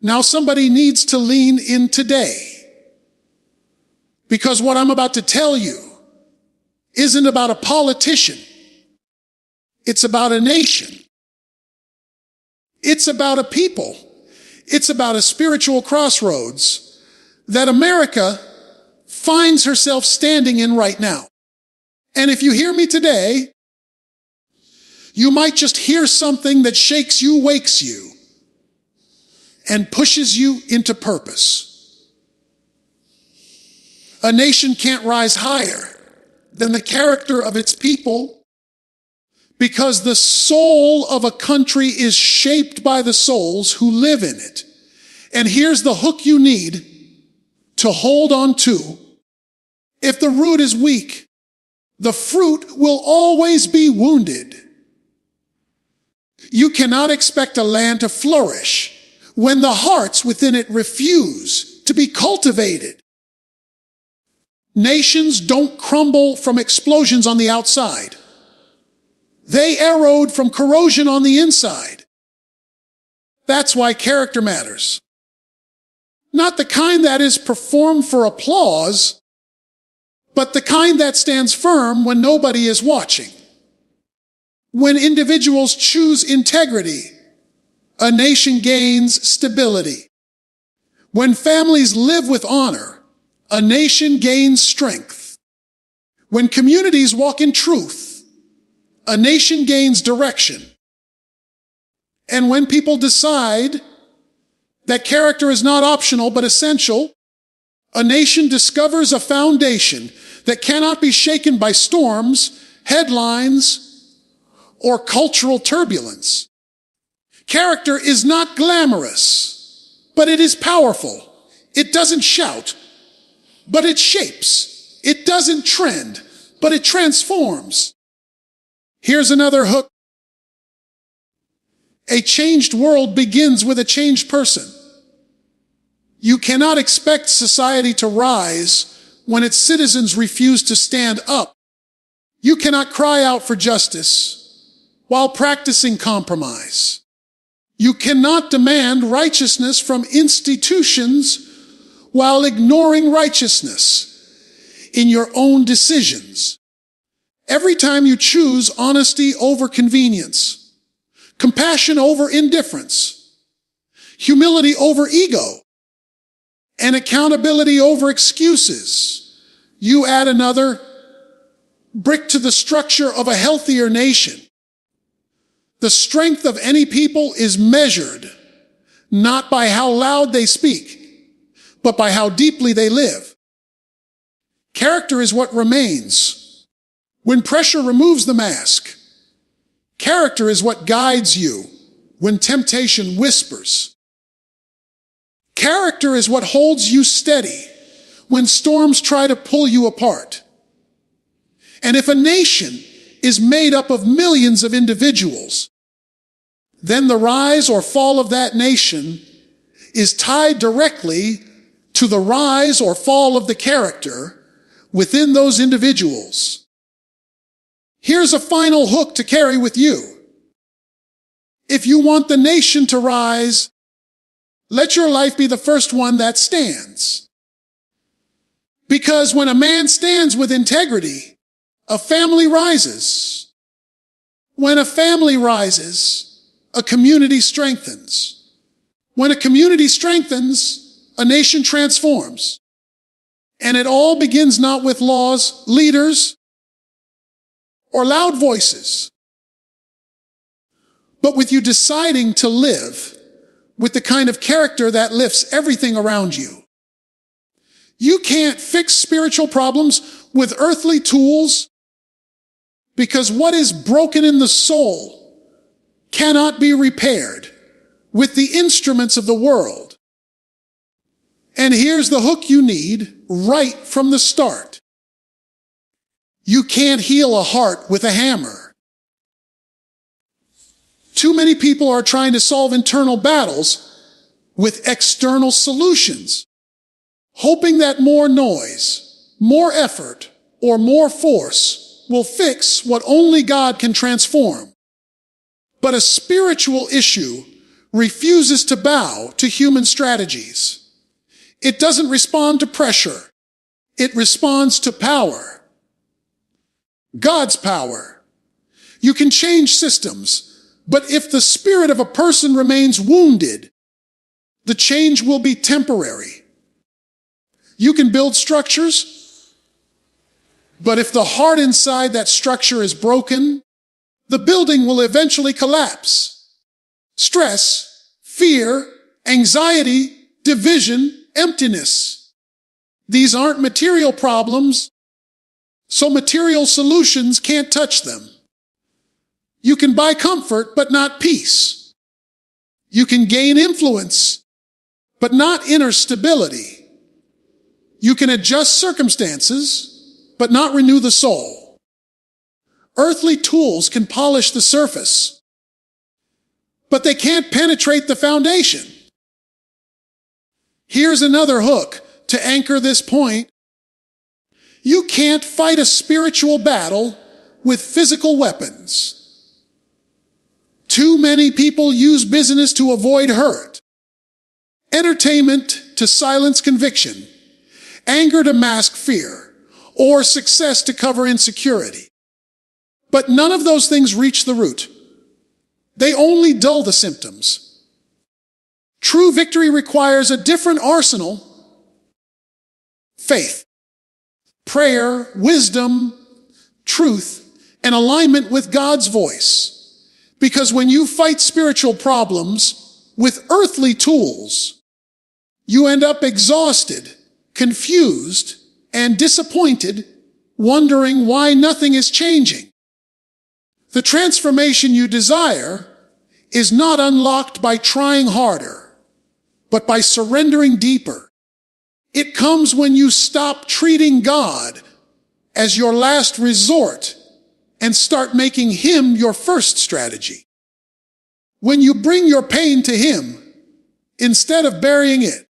Now somebody needs to lean in today, because what I'm about to tell you isn't about a politician. It's about a nation. It's about a people. It's about a spiritual crossroads that America finds herself standing in right now. And if you hear me today, you might just hear something that shakes you, wakes you, and pushes you into purpose. A nation can't rise higher than the character of its people, because the soul of a country is shaped by the souls who live in it. And here's the hook you need to hold on to. If the root is weak, the fruit will always be wounded. You cannot expect a land to flourish when the hearts within it refuse to be cultivated. Nations don't crumble from explosions on the outside. They erode from corrosion on the inside. That's why character matters. Not the kind that is performed for applause, but the kind that stands firm when nobody is watching. When individuals choose integrity, a nation gains stability. When families live with honor, a nation gains strength. When communities walk in truth, a nation gains direction. And when people decide that character is not optional but essential, a nation discovers a foundation that cannot be shaken by storms, headlines, or cultural turbulence. Character is not glamorous, but it is powerful. It doesn't shout, but it shapes. It doesn't trend, but it transforms. Here's another hook. A changed world begins with a changed person. You cannot expect society to rise when its citizens refuse to stand up. You cannot cry out for justice while practicing compromise. You cannot demand righteousness from institutions while ignoring righteousness in your own decisions. Every time you choose honesty over convenience, compassion over indifference, humility over ego, and accountability over excuses, you add another brick to the structure of a healthier nation. The strength of any people is measured not by how loud they speak, but by how deeply they live. Character is what remains when pressure removes the mask. Character is what guides you when temptation whispers. Character is what holds you steady when storms try to pull you apart. And if a nation is made up of millions of individuals, then the rise or fall of that nation is tied directly to the rise or fall of the character within those individuals. Here's a final hook to carry with you. If you want the nation to rise, let your life be the first one that stands. Because when a man stands with integrity, a family rises. When a family rises, a community strengthens. When a community strengthens, a nation transforms. And it all begins not with laws, leaders, or loud voices, but with you deciding to live with the kind of character that lifts everything around you. You can't fix spiritual problems with earthly tools, because what is broken in the soul cannot be repaired with the instruments of the world. And here's the hook you need right from the start. You can't heal a heart with a hammer. Too many people are trying to solve internal battles with external solutions, hoping that more noise, more effort, or more force will fix what only God can transform. But a spiritual issue refuses to bow to human strategies. It doesn't respond to pressure. It responds to power. God's power. You can change systems, but if the spirit of a person remains wounded, the change will be temporary. You can build structures, but if the heart inside that structure is broken, the building will eventually collapse. Stress, fear, anxiety, division, emptiness. These aren't material problems, so material solutions can't touch them. You can buy comfort, but not peace. You can gain influence, but not inner stability. You can adjust circumstances, but not renew the soul. Earthly tools can polish the surface, but they can't penetrate the foundation. Here's another hook to anchor this point. You can't fight a spiritual battle with physical weapons. Too many people use business to avoid hurt, entertainment to silence conviction, anger to mask fear, or success to cover insecurity. But none of those things reach the root. They only dull the symptoms. True victory requires a different arsenal: faith, prayer, wisdom, truth, and alignment with God's voice. Because when you fight spiritual problems with earthly tools, you end up exhausted, confused, and disappointed, wondering why nothing is changing. The transformation you desire is not unlocked by trying harder, but by surrendering deeper. It comes when you stop treating God as your last resort and start making Him your first strategy. When you bring your pain to Him instead of burying it.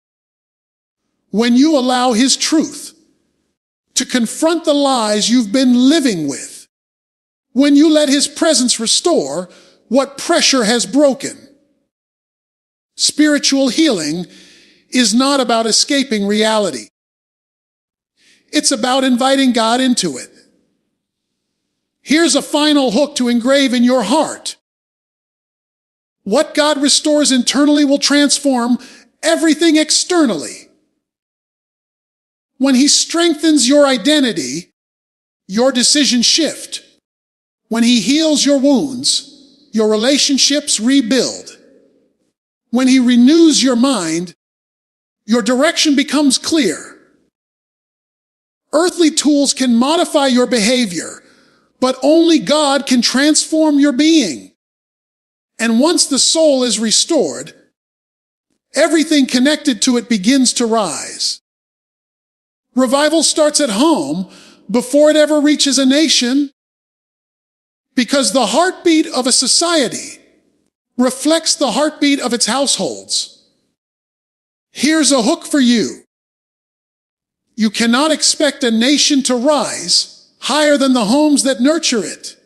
When you allow His truth to confront the lies you've been living with. When you let His presence restore what pressure has broken. Spiritual healing is not about escaping reality. It's about inviting God into it. Here's a final hook to engrave in your heart. What God restores internally will transform everything externally. When He strengthens your identity, your decisions shift. When He heals your wounds, your relationships rebuild. When He renews your mind, your direction becomes clear. Earthly tools can modify your behavior, but only God can transform your being. And once the soul is restored, everything connected to it begins to rise. Revival starts at home before it ever reaches a nation, because the heartbeat of a society reflects the heartbeat of its households. Here's a hook for you. You cannot expect a nation to rise higher than the homes that nurture it.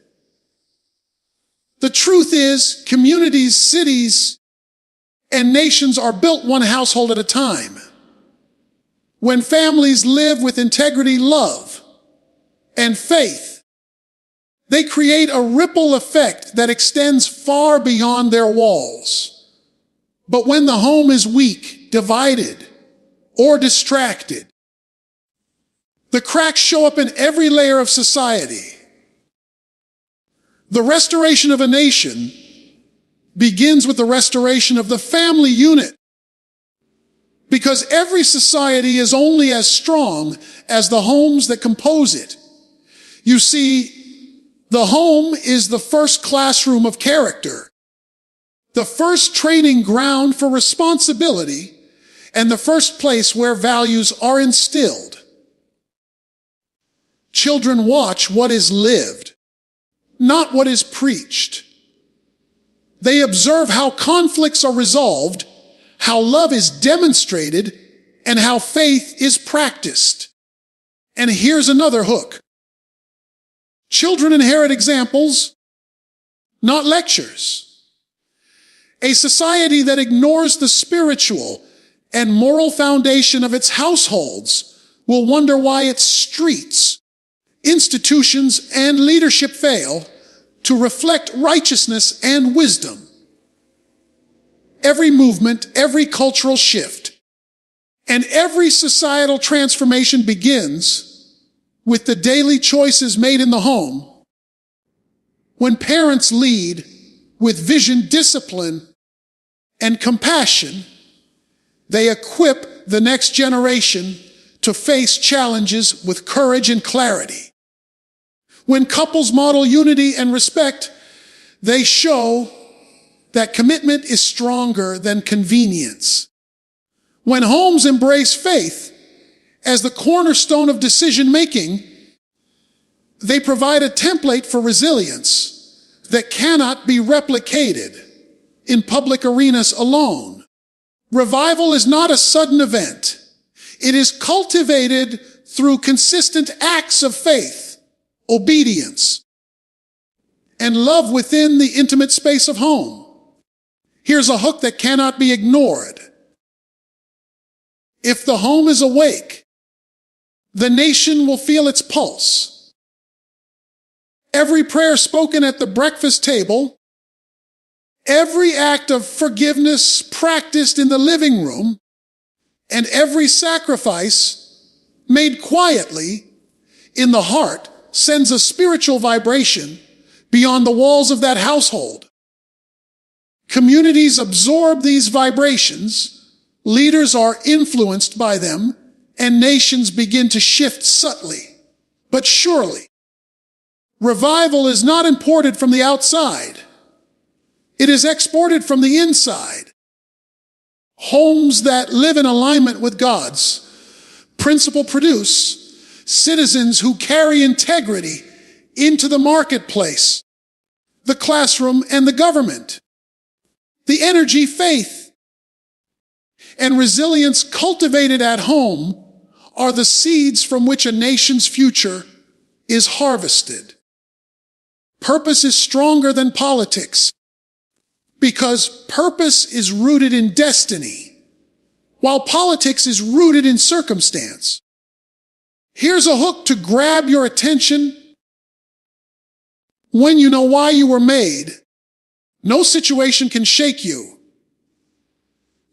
The truth is, communities, cities, and nations are built one household at a time. When families live with integrity, love, and faith, they create a ripple effect that extends far beyond their walls. But when the home is weak, divided, or distracted, the cracks show up in every layer of society. The restoration of a nation begins with the restoration of the family unit. Because every society is only as strong as the homes that compose it. You see, the home is the first classroom of character, the first training ground for responsibility, and the first place where values are instilled. Children watch what is lived, not what is preached. They observe how conflicts are resolved, how love is demonstrated, and how faith is practiced. And here's another hook. Children inherit examples, not lectures. A society that ignores the spiritual and moral foundation of its households will wonder why its streets, institutions, and leadership fail to reflect righteousness and wisdom. Every movement, every cultural shift, and every societal transformation begins with the daily choices made in the home. When parents lead with vision, discipline, and compassion, they equip the next generation to face challenges with courage and clarity. When couples model unity and respect, they show that commitment is stronger than convenience. When homes embrace faith as the cornerstone of decision-making, they provide a template for resilience that cannot be replicated in public arenas alone. Revival is not a sudden event. It is cultivated through consistent acts of faith, obedience, and love within the intimate space of home. Here's a hook that cannot be ignored. If the home is awake, the nation will feel its pulse. Every prayer spoken at the breakfast table, every act of forgiveness practiced in the living room, and every sacrifice made quietly in the heart sends a spiritual vibration beyond the walls of that household. Communities absorb these vibrations, leaders are influenced by them, and nations begin to shift subtly, but surely. Revival is not imported from the outside. It is exported from the inside. Homes that live in alignment with God's principle produce citizens who carry integrity into the marketplace, the classroom, and the government. The energy, faith, and resilience cultivated at home are the seeds from which a nation's future is harvested. Purpose is stronger than politics because purpose is rooted in destiny, while politics is rooted in circumstance. Here's a hook to grab your attention. When you know why you were made, no situation can shake you.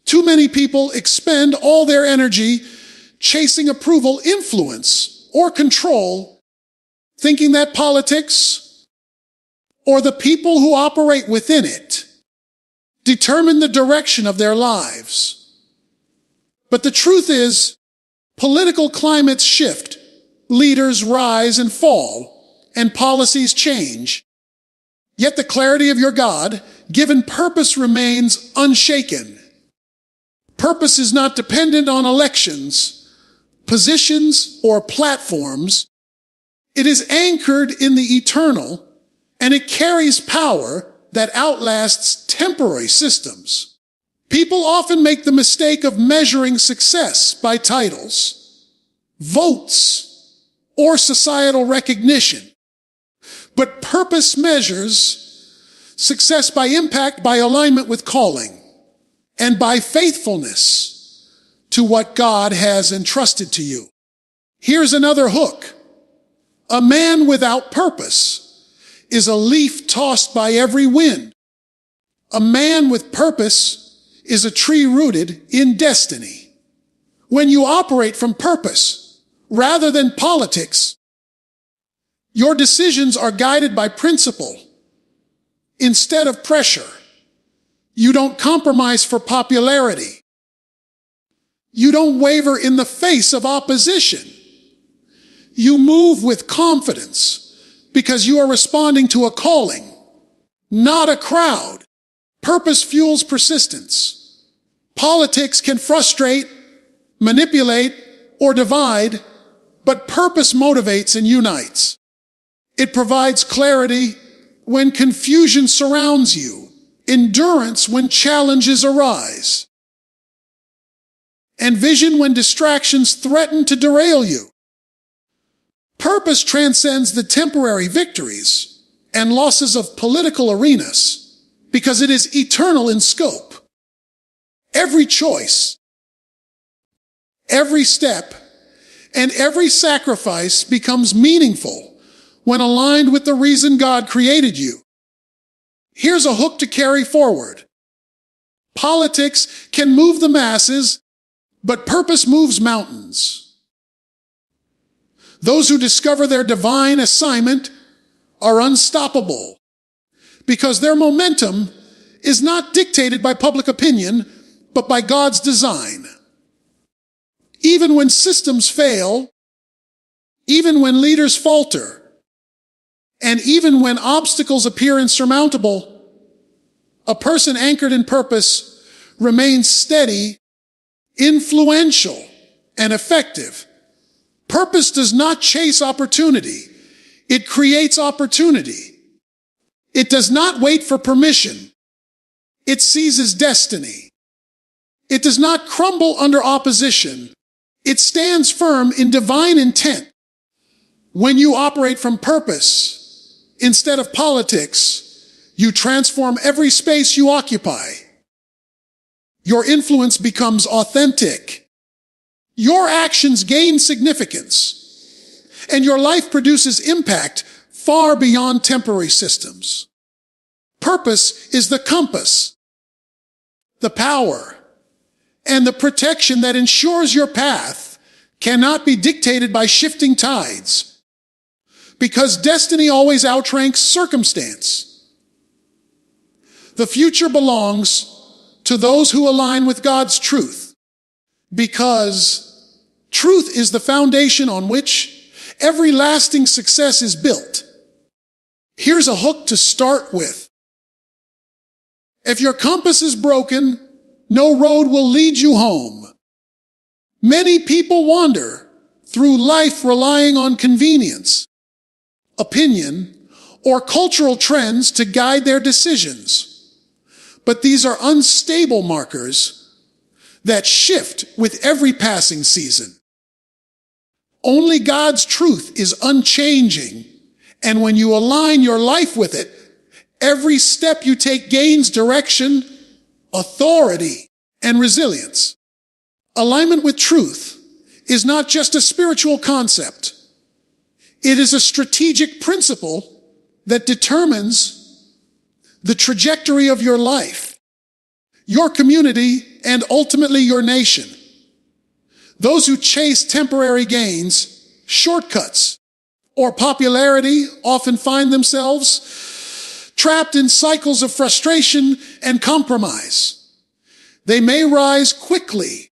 Too many people expend all their energy chasing approval, influence, or control, thinking that politics or the people who operate within it determine the direction of their lives. But the truth is, political climates shift, leaders rise and fall, and policies change. Yet the clarity of your God-given purpose remains unshaken. Purpose is not dependent on elections, positions, or platforms. It is anchored in the eternal, and it carries power that outlasts temporary systems. People often make the mistake of measuring success by titles, votes, or societal recognition. But purpose measures success by impact, by alignment with calling, and by faithfulness to what God has entrusted to you. Here's another hook. A man without purpose is a leaf tossed by every wind. A man with purpose is a tree rooted in destiny. When you operate from purpose rather than politics, your decisions are guided by principle instead of pressure. You don't compromise for popularity. You don't waver in the face of opposition. You move with confidence because you are responding to a calling, not a crowd. Purpose fuels persistence. Politics can frustrate, manipulate, or divide, but purpose motivates and unites. It provides clarity when confusion surrounds you, endurance when challenges arise, and vision when distractions threaten to derail you. Purpose transcends the temporary victories and losses of political arenas because it is eternal in scope. Every choice, every step, and every sacrifice becomes meaningful when aligned with the reason God created you. Here's a hook to carry forward. Politics can move the masses, but purpose moves mountains. Those who discover their divine assignment are unstoppable because their momentum is not dictated by public opinion, but by God's design. Even when systems fail, even when leaders falter, and even when obstacles appear insurmountable, a person anchored in purpose remains steady, influential, and effective. Purpose does not chase opportunity. It creates opportunity. It does not wait for permission. It seizes destiny. It does not crumble under opposition. It stands firm in divine intent. When you operate from purpose instead of politics, you transform every space you occupy. Your influence becomes authentic. Your actions gain significance, and your life produces impact far beyond temporary systems. Purpose is the compass, the power, and the protection that ensures your path cannot be dictated by shifting tides, because destiny always outranks circumstance. The future belongs to those who align with God's truth, because truth is the foundation on which every lasting success is built. Here's a hook to start with. If your compass is broken, no road will lead you home. Many people wander through life relying on convenience, opinion, or cultural trends to guide their decisions. But these are unstable markers that shift with every passing season. Only God's truth is unchanging, and when you align your life with it, every step you take gains direction, authority, and resilience. Alignment with truth is not just a spiritual concept. It is a strategic principle that determines the trajectory of your life, your community, and ultimately your nation. Those who chase temporary gains, shortcuts, or popularity often find themselves trapped in cycles of frustration and compromise. They may rise quickly,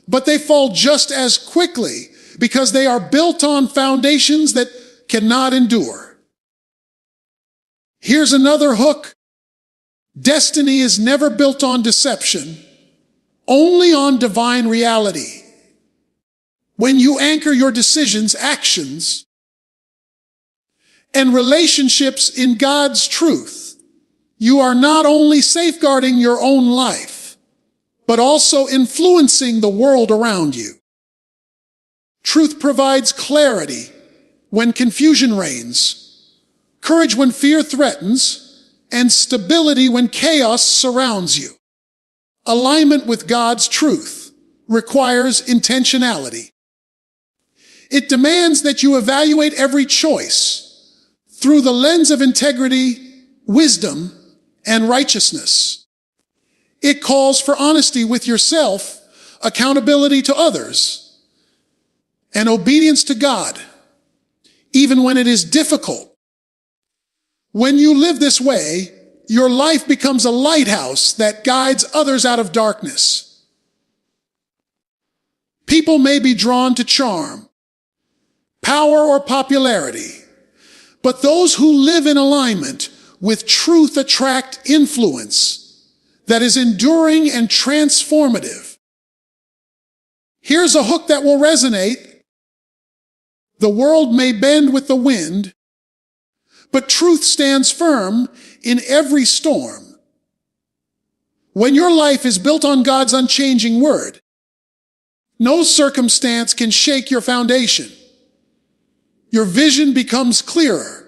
but they fall just as quickly because they are built on foundations that cannot endure. Here's another hook. Destiny is never built on deception, only on divine reality. When you anchor your decisions, actions, and relationships in God's truth, you are not only safeguarding your own life, but also influencing the world around you. Truth provides clarity when confusion reigns, courage when fear threatens, and stability when chaos surrounds you. Alignment with God's truth requires intentionality. It demands that you evaluate every choice through the lens of integrity, wisdom, and righteousness. It calls for honesty with yourself, accountability to others, and obedience to God, even when it is difficult. When you live this way, your life becomes a lighthouse that guides others out of darkness. People may be drawn to charm, power, or popularity, but those who live in alignment with truth attract influence that is enduring and transformative. Here's a hook that will resonate. The world may bend with the wind, but truth stands firm in every storm. When your life is built on God's unchanging word, no circumstance can shake your foundation. Your vision becomes clearer,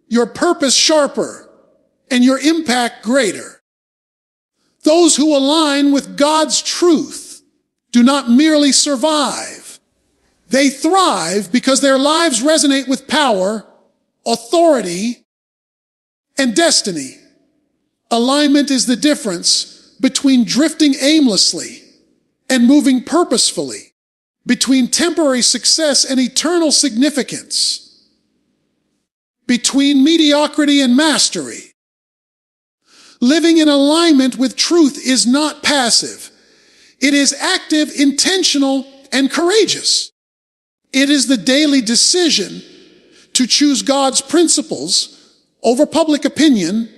your purpose sharper, and your impact greater. Those who align with God's truth do not merely survive. They thrive because their lives resonate with power, authority, and destiny. Alignment is the difference between drifting aimlessly and moving purposefully, between temporary success and eternal significance, between mediocrity and mastery. Living in alignment with truth is not passive. It is active, intentional, and courageous. It is the daily decision to choose God's principles over public opinion,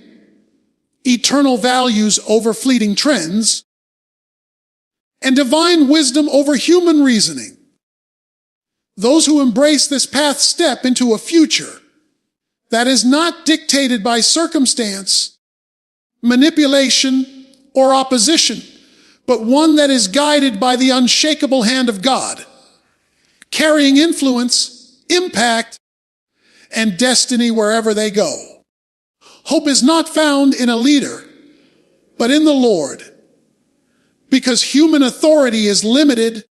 eternal values over fleeting trends, and divine wisdom over human reasoning. Those who embrace this path step into a future that is not dictated by circumstance, manipulation, or opposition, but one that is guided by the unshakable hand of God, carrying influence, impact, and destiny wherever they go. Hope is not found in a leader, but in the Lord, because human authority is limited,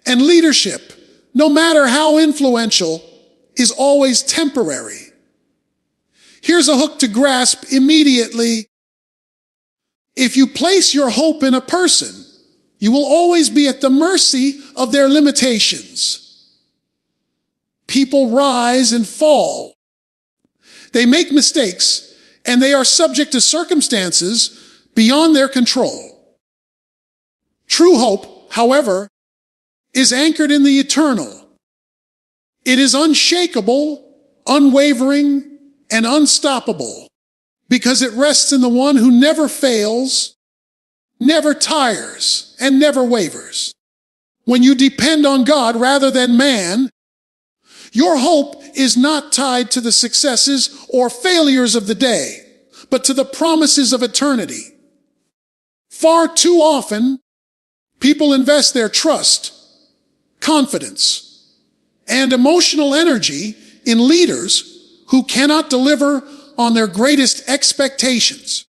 and leadership, no matter how influential, is always temporary. Here's a hook to grasp immediately. If you place your hope in a person, you will always be at the mercy of their limitations. People rise and fall. They make mistakes, and they are subject to circumstances beyond their control. True hope, however, is anchored in the eternal. It is unshakable, unwavering, and unstoppable, because it rests in the one who never fails, never tires, and never wavers. When you depend on God rather than man, your hope is not tied to the successes or failures of the day, but to the promises of eternity. Far too often, people invest their trust, confidence, and emotional energy in leaders who cannot deliver on their greatest expectations.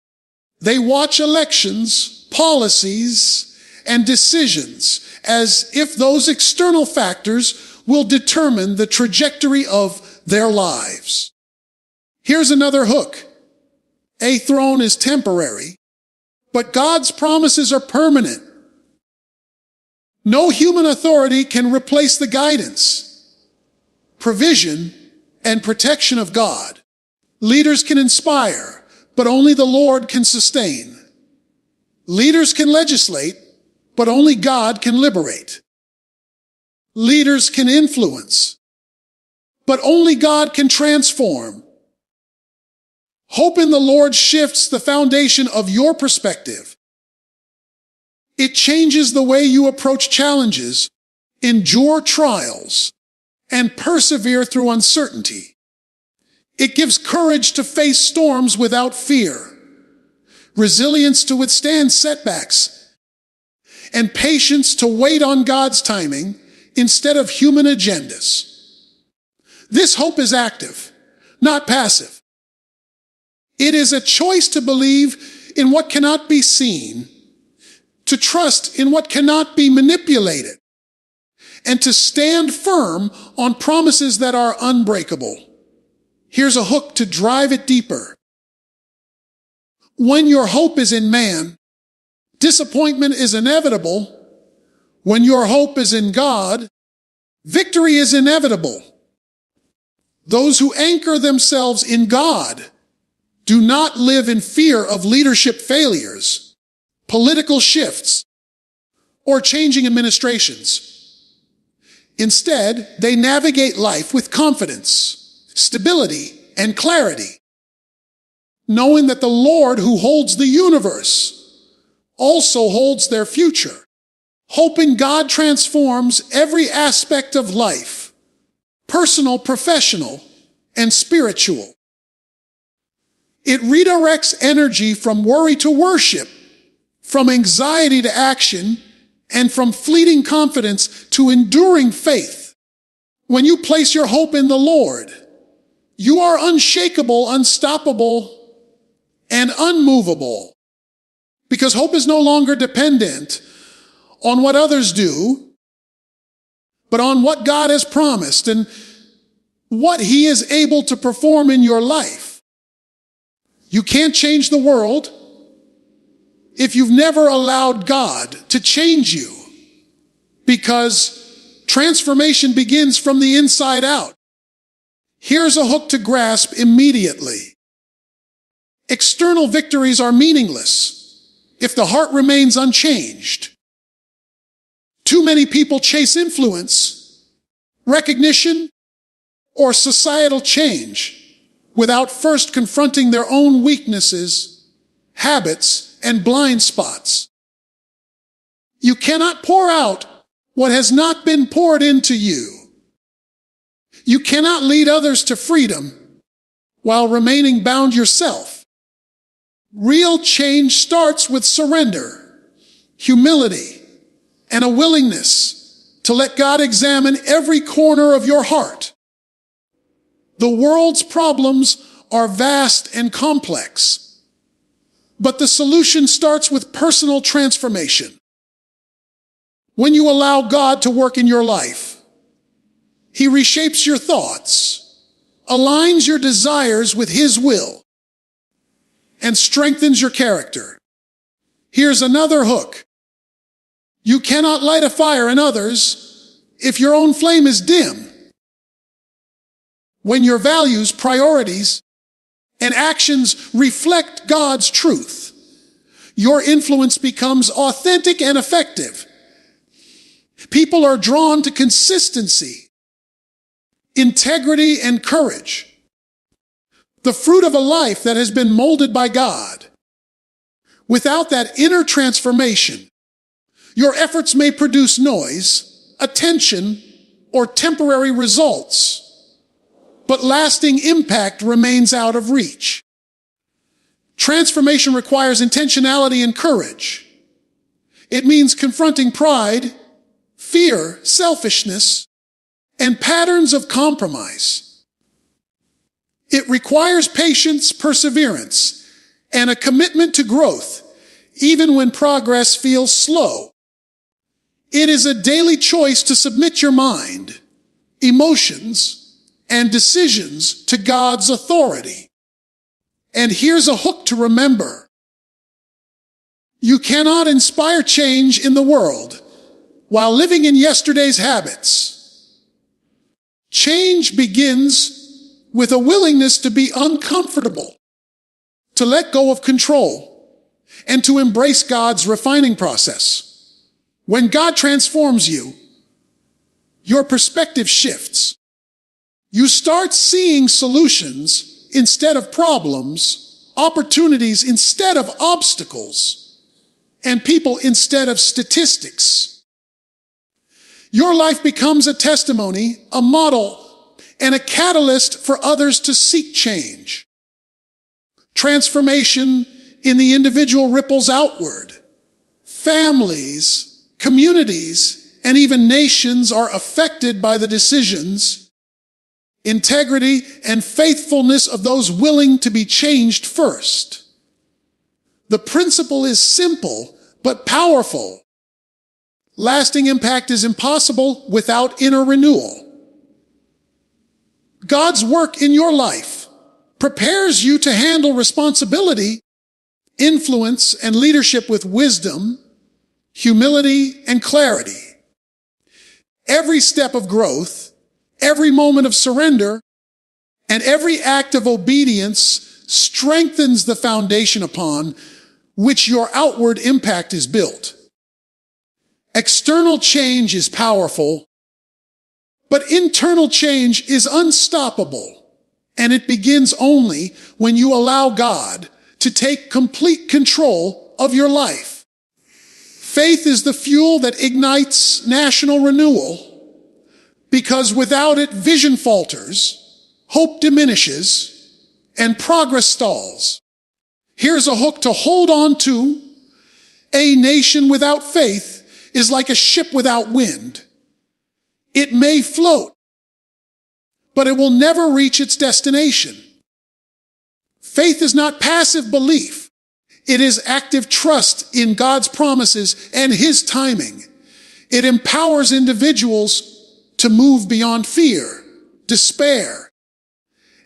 They watch elections, policies, and decisions as if those external factors will determine the trajectory of their lives. Here's another hook. A throne is temporary, but God's promises are permanent. No human authority can replace the guidance, provision, and protection of God. Leaders can inspire, but only the Lord can sustain. Leaders can legislate, but only God can liberate. Leaders can influence, but only God can transform. Hope in the Lord shifts the foundation of your perspective. It changes the way you approach challenges, endure trials, and persevere through uncertainty. It gives courage to face storms without fear, resilience to withstand setbacks, and patience to wait on God's timing instead of human agendas. This hope is active, not passive. It is a choice to believe in what cannot be seen, to trust in what cannot be manipulated, and to stand firm on promises that are unbreakable. Here's a hook to drive it deeper. When your hope is in man, disappointment is inevitable. When your hope is in God, victory is inevitable. Those who anchor themselves in God do not live in fear of leadership failures, political shifts, or changing administrations. Instead, they navigate life with confidence, stability, and clarity, knowing that the Lord who holds the universe also holds their future. Hope in God transforms every aspect of life, personal, professional, and spiritual. It redirects energy from worry to worship, from anxiety to action, and from fleeting confidence to enduring faith. When you place your hope in the Lord, you are unshakable, unstoppable, and unmovable, because hope is no longer dependent on what others do, but on what God has promised and what He is able to perform in your life. You can't change the world if you've never allowed God to change you, because transformation begins from the inside out. Here's a hook to grasp immediately. External victories are meaningless if the heart remains unchanged. Too many people chase influence, recognition, or societal change without first confronting their own weaknesses, habits, and blind spots. You cannot pour out what has not been poured into you. You cannot lead others to freedom while remaining bound yourself. Real change starts with surrender, humility, and a willingness to let God examine every corner of your heart. The world's problems are vast and complex, but the solution starts with personal transformation. When you allow God to work in your life, He reshapes your thoughts, aligns your desires with His will, and strengthens your character. Here's another hook. You cannot light a fire in others if your own flame is dim. When your values, priorities, and actions reflect God's truth, your influence becomes authentic and effective. People are drawn to consistency, integrity, and courage, the fruit of a life that has been molded by God. Without that inner transformation, your efforts may produce noise, attention, or temporary results, but lasting impact remains out of reach. Transformation requires intentionality and courage. It means confronting pride, fear, selfishness, and patterns of compromise. It requires patience, perseverance, and a commitment to growth, even when progress feels slow. It is a daily choice to submit your mind, emotions, and decisions to God's authority. And here's a hook to remember. You cannot inspire change in the world while living in yesterday's habits. Change begins with a willingness to be uncomfortable, to let go of control, and to embrace God's refining process. When God transforms you, your perspective shifts. You start seeing solutions instead of problems, opportunities instead of obstacles, and people instead of statistics. Your life becomes a testimony, a model, and a catalyst for others to seek change. Transformation in the individual ripples outward. Families, communities, and even nations are affected by the decisions, integrity, and faithfulness of those willing to be changed first. The principle is simple but powerful. Lasting impact is impossible without inner renewal. God's work in your life prepares you to handle responsibility, influence, and leadership with wisdom, humility, and clarity. Every step of growth, every moment of surrender, and every act of obedience strengthens the foundation upon which your outward impact is built. External change is powerful, but internal change is unstoppable, and it begins only when you allow God to take complete control of your life. Faith is the fuel that ignites national renewal, because without it, vision falters, hope diminishes, and progress stalls. Here's a hook to hold on to. A nation without faith is like a ship without wind. It may float, but it will never reach its destination. Faith is not passive belief. It is active trust in God's promises and His timing. It empowers individuals to move beyond fear, despair,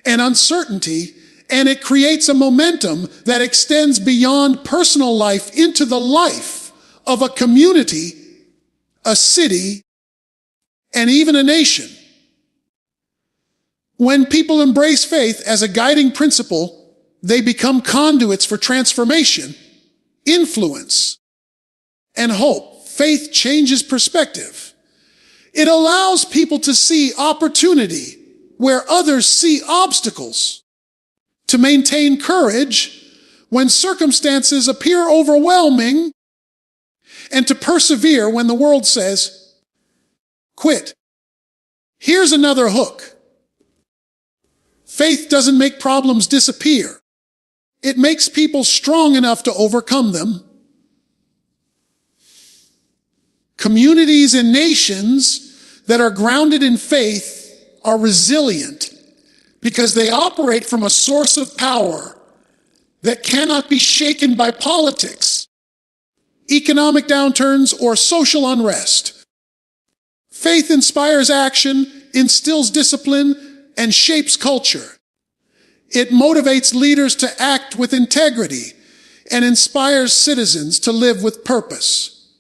and uncertainty, and it creates a momentum that extends beyond personal life into the life of a community, a city, and even a nation. When people embrace faith as a guiding principle, they become conduits for transformation, influence, and hope. Faith changes perspective. It allows people to see opportunity where others see obstacles, to maintain courage when circumstances appear overwhelming, and to persevere when the world says, quit. Here's another hook. Faith doesn't make problems disappear. It makes people strong enough to overcome them. Communities and nations that are grounded in faith are resilient because they operate from a source of power that cannot be shaken by politics, economic downturns, or social unrest. Faith inspires action, instills discipline, and shapes culture. It motivates leaders to act with integrity and inspires citizens to live with purpose.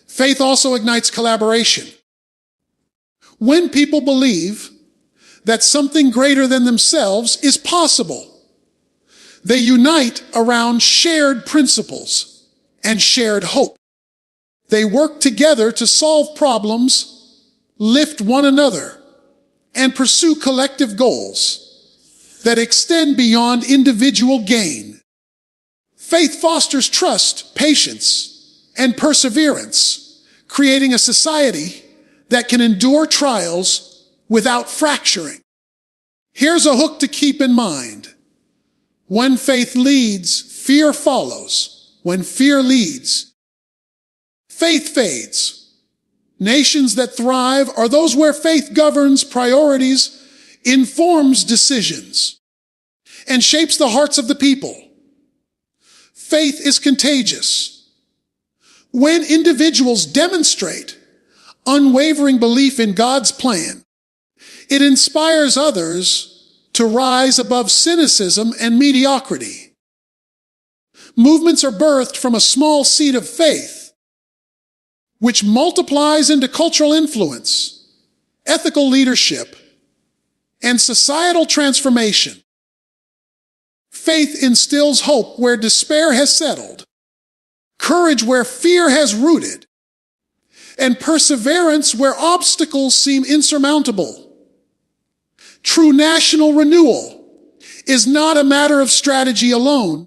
Faith also ignites collaboration. When people believe that something greater than themselves is possible, they unite around shared principles and shared hope. They work together to solve problems, lift one another, and pursue collective goals that extend beyond individual gain. Faith fosters trust, patience, and perseverance, creating a society that can endure trials without fracturing. Here's a hook to keep in mind. When faith leads, fear follows. When fear leads, faith fades. Nations that thrive are those where faith governs priorities, informs decisions, and shapes the hearts of the people. Faith is contagious. When individuals demonstrate unwavering belief in God's plan, it inspires others to rise above cynicism and mediocrity. Movements are birthed from a small seed of faith, which multiplies into cultural influence, ethical leadership, and societal transformation. Faith instills hope where despair has settled, courage where fear has rooted, and perseverance where obstacles seem insurmountable. True national renewal is not a matter of strategy alone.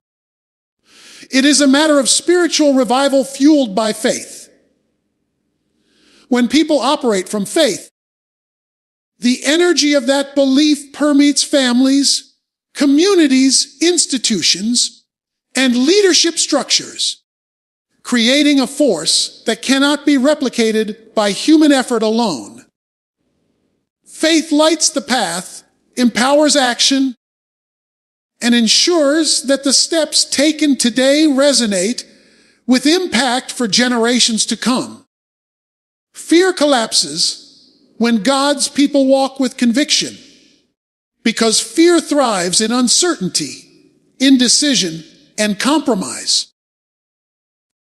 It is a matter of spiritual revival fueled by faith. When people operate from faith, the energy of that belief permeates families, communities, institutions, and leadership structures, creating a force that cannot be replicated by human effort alone. Faith lights the path, empowers action, and ensures that the steps taken today resonate with impact for generations to come. Fear collapses when God's people walk with conviction, because fear thrives in uncertainty, indecision, and compromise.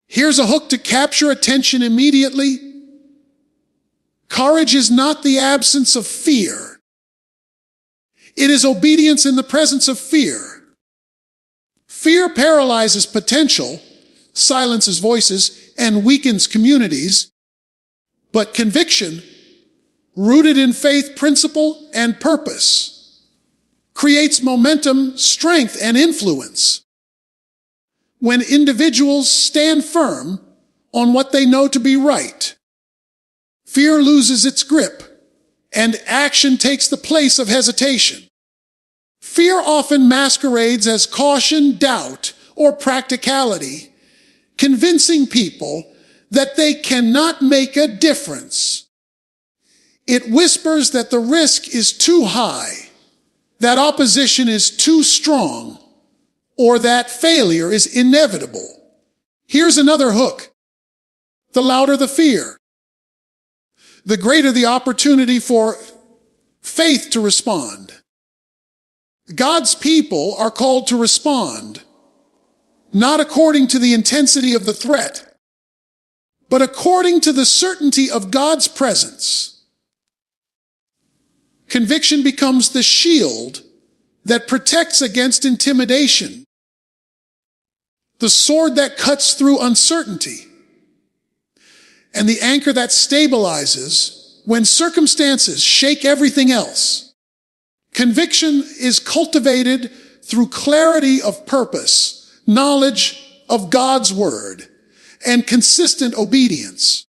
Here's a hook to capture attention immediately. Courage is not the absence of fear. It is obedience in the presence of fear. Fear paralyzes potential, silences voices, and weakens communities. But conviction, rooted in faith, principle, and purpose, creates momentum, strength, and influence. When individuals stand firm on what they know to be right, fear loses its grip, and action takes the place of hesitation. Fear often masquerades as caution, doubt, or practicality, convincing people that they cannot make a difference. It whispers that the risk is too high, that opposition is too strong, or that failure is inevitable. Here's another hook. The louder the fear, the greater the opportunity for faith to respond. God's people are called to respond, not according to the intensity of the threat, but according to the certainty of God's presence. Conviction becomes the shield that protects against intimidation, the sword that cuts through uncertainty, and the anchor that stabilizes when circumstances shake everything else. Conviction is cultivated through clarity of purpose, knowledge of God's word, and consistent obedience.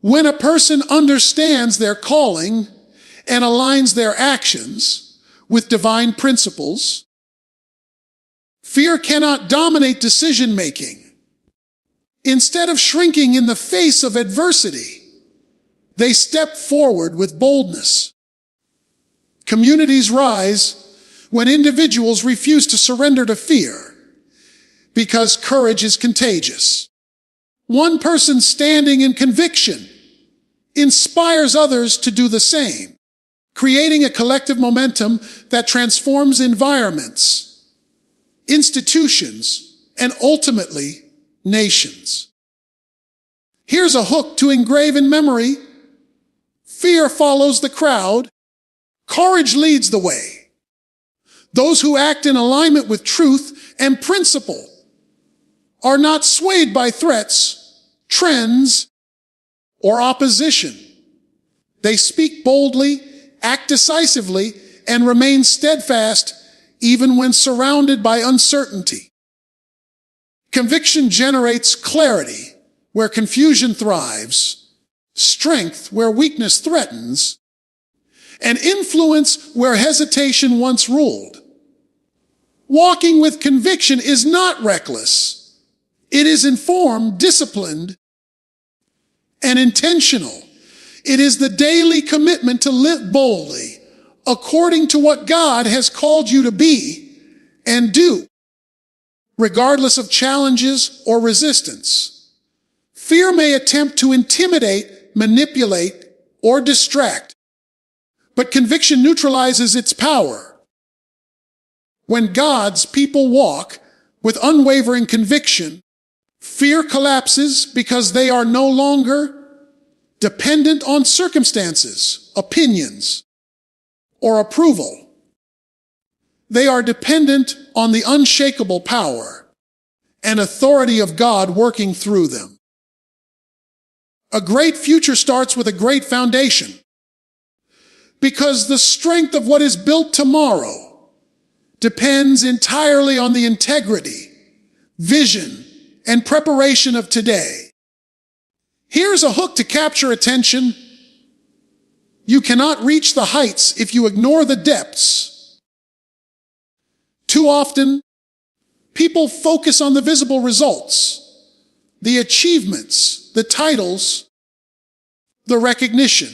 When a person understands their calling and aligns their actions with divine principles, fear cannot dominate decision-making. Instead of shrinking in the face of adversity, they step forward with boldness. Communities rise when individuals refuse to surrender to fear, because courage is contagious. One person standing in conviction inspires others to do the same, creating a collective momentum that transforms environments, institutions, and ultimately nations. Here's a hook to engrave in memory. Fear follows the crowd. Courage leads the way. Those who act in alignment with truth and principle are not swayed by threats, trends, or opposition. They speak boldly, act decisively, and remain steadfast even when surrounded by uncertainty. Conviction generates clarity where confusion thrives, strength where weakness threatens, and influence where hesitation once ruled. Walking with conviction is not reckless. It is informed, disciplined, and intentional. It is the daily commitment to live boldly according to what God has called you to be and do, regardless of challenges or resistance. Fear may attempt to intimidate, manipulate, or distract, but conviction neutralizes its power. When God's people walk with unwavering conviction, fear collapses because they are no longer dependent on circumstances, opinions, or approval. They are dependent on the unshakable power and authority of God working through them. A great future starts with a great foundation, because the strength of what is built tomorrow depends entirely on the integrity, vision, and preparation of today. Here's a hook to capture attention. You cannot reach the heights if you ignore the depths. Too often, people focus on the visible results, the achievements, the titles, the recognition,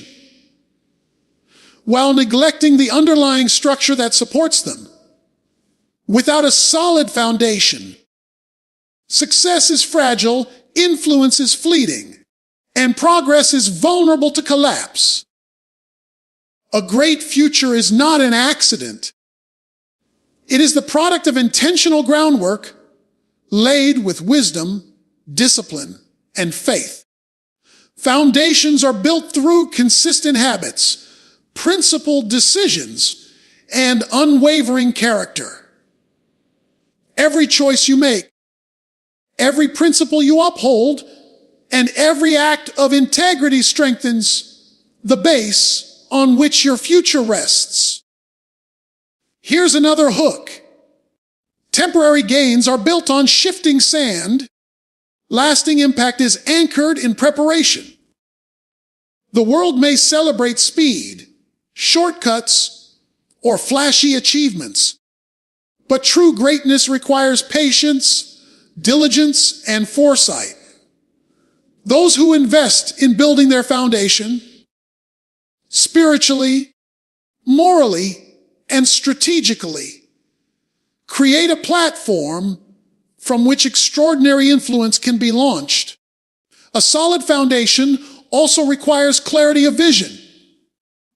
while neglecting the underlying structure that supports them. Without a solid foundation, success is fragile, influence is fleeting, and progress is vulnerable to collapse. A great future is not an accident. It is the product of intentional groundwork laid with wisdom, discipline, and faith. Foundations are built through consistent habits, principled decisions, and unwavering character. Every choice you make, every principle you uphold, and every act of integrity strengthens the base on which your future rests. Here's another hook. Temporary gains are built on shifting sand. Lasting impact is anchored in preparation. The world may celebrate speed, shortcuts, or flashy achievements, but true greatness requires patience, diligence, and foresight. Those who invest in building their foundation, spiritually, morally, and strategically create a platform from which extraordinary influence can be launched. A solid foundation also requires clarity of vision.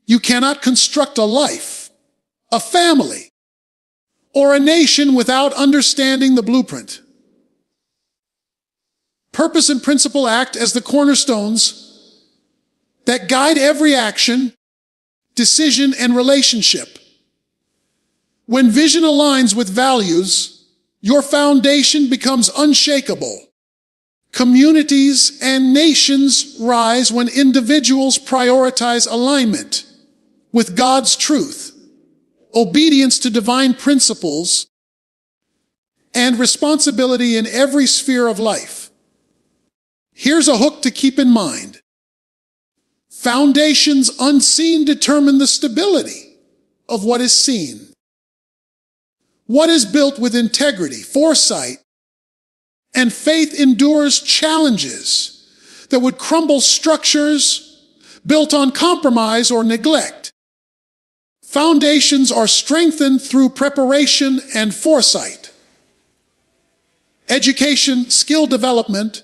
You cannot construct a life, a family, or a nation without understanding the blueprint. Purpose and principle act as the cornerstones that guide every action, decision, and relationship. When vision aligns with values, your foundation becomes unshakable. Communities and nations rise when individuals prioritize alignment with God's truth, obedience to divine principles, and responsibility in every sphere of life. Here's a hook to keep in mind. Foundations unseen determine the stability of what is seen. What is built with integrity, foresight, and faith endures challenges that would crumble structures built on compromise or neglect. Foundations are strengthened through preparation and foresight. Education, skill development,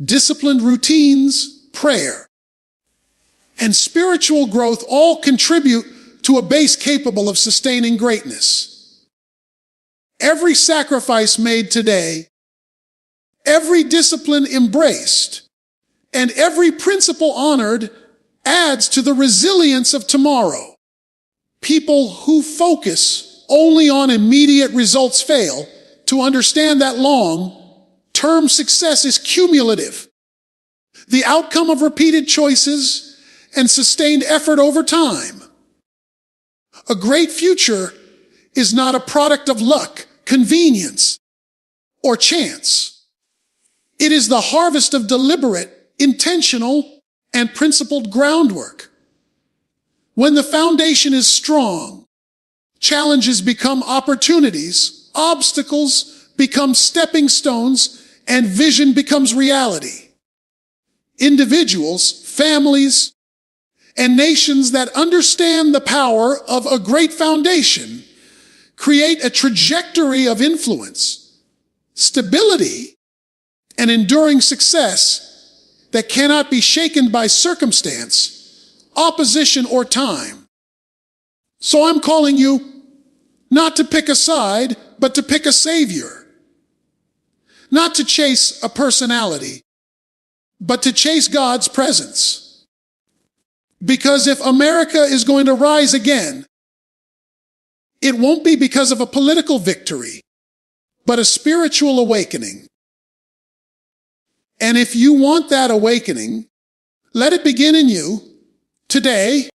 disciplined routines, prayer, and spiritual growth all contribute to a base capable of sustaining greatness. Every sacrifice made today, every discipline embraced, and every principle honored adds to the resilience of tomorrow. People who focus only on immediate results fail to understand that long-term success is cumulative, the outcome of repeated choices and sustained effort over time. A great future is not a product of luck, convenience, or chance. It is the harvest of deliberate, intentional, and principled groundwork. When the foundation is strong, challenges become opportunities, obstacles become stepping stones, and vision becomes reality. Individuals, families, and nations that understand the power of a great foundation create a trajectory of influence, stability, and enduring success that cannot be shaken by circumstance, opposition, or time. So I'm calling you not to pick a side, but to pick a savior. Not to chase a personality, but to chase God's presence. Because if America is going to rise again, it won't be because of a political victory, but a spiritual awakening. And if you want that awakening, let it begin in you today.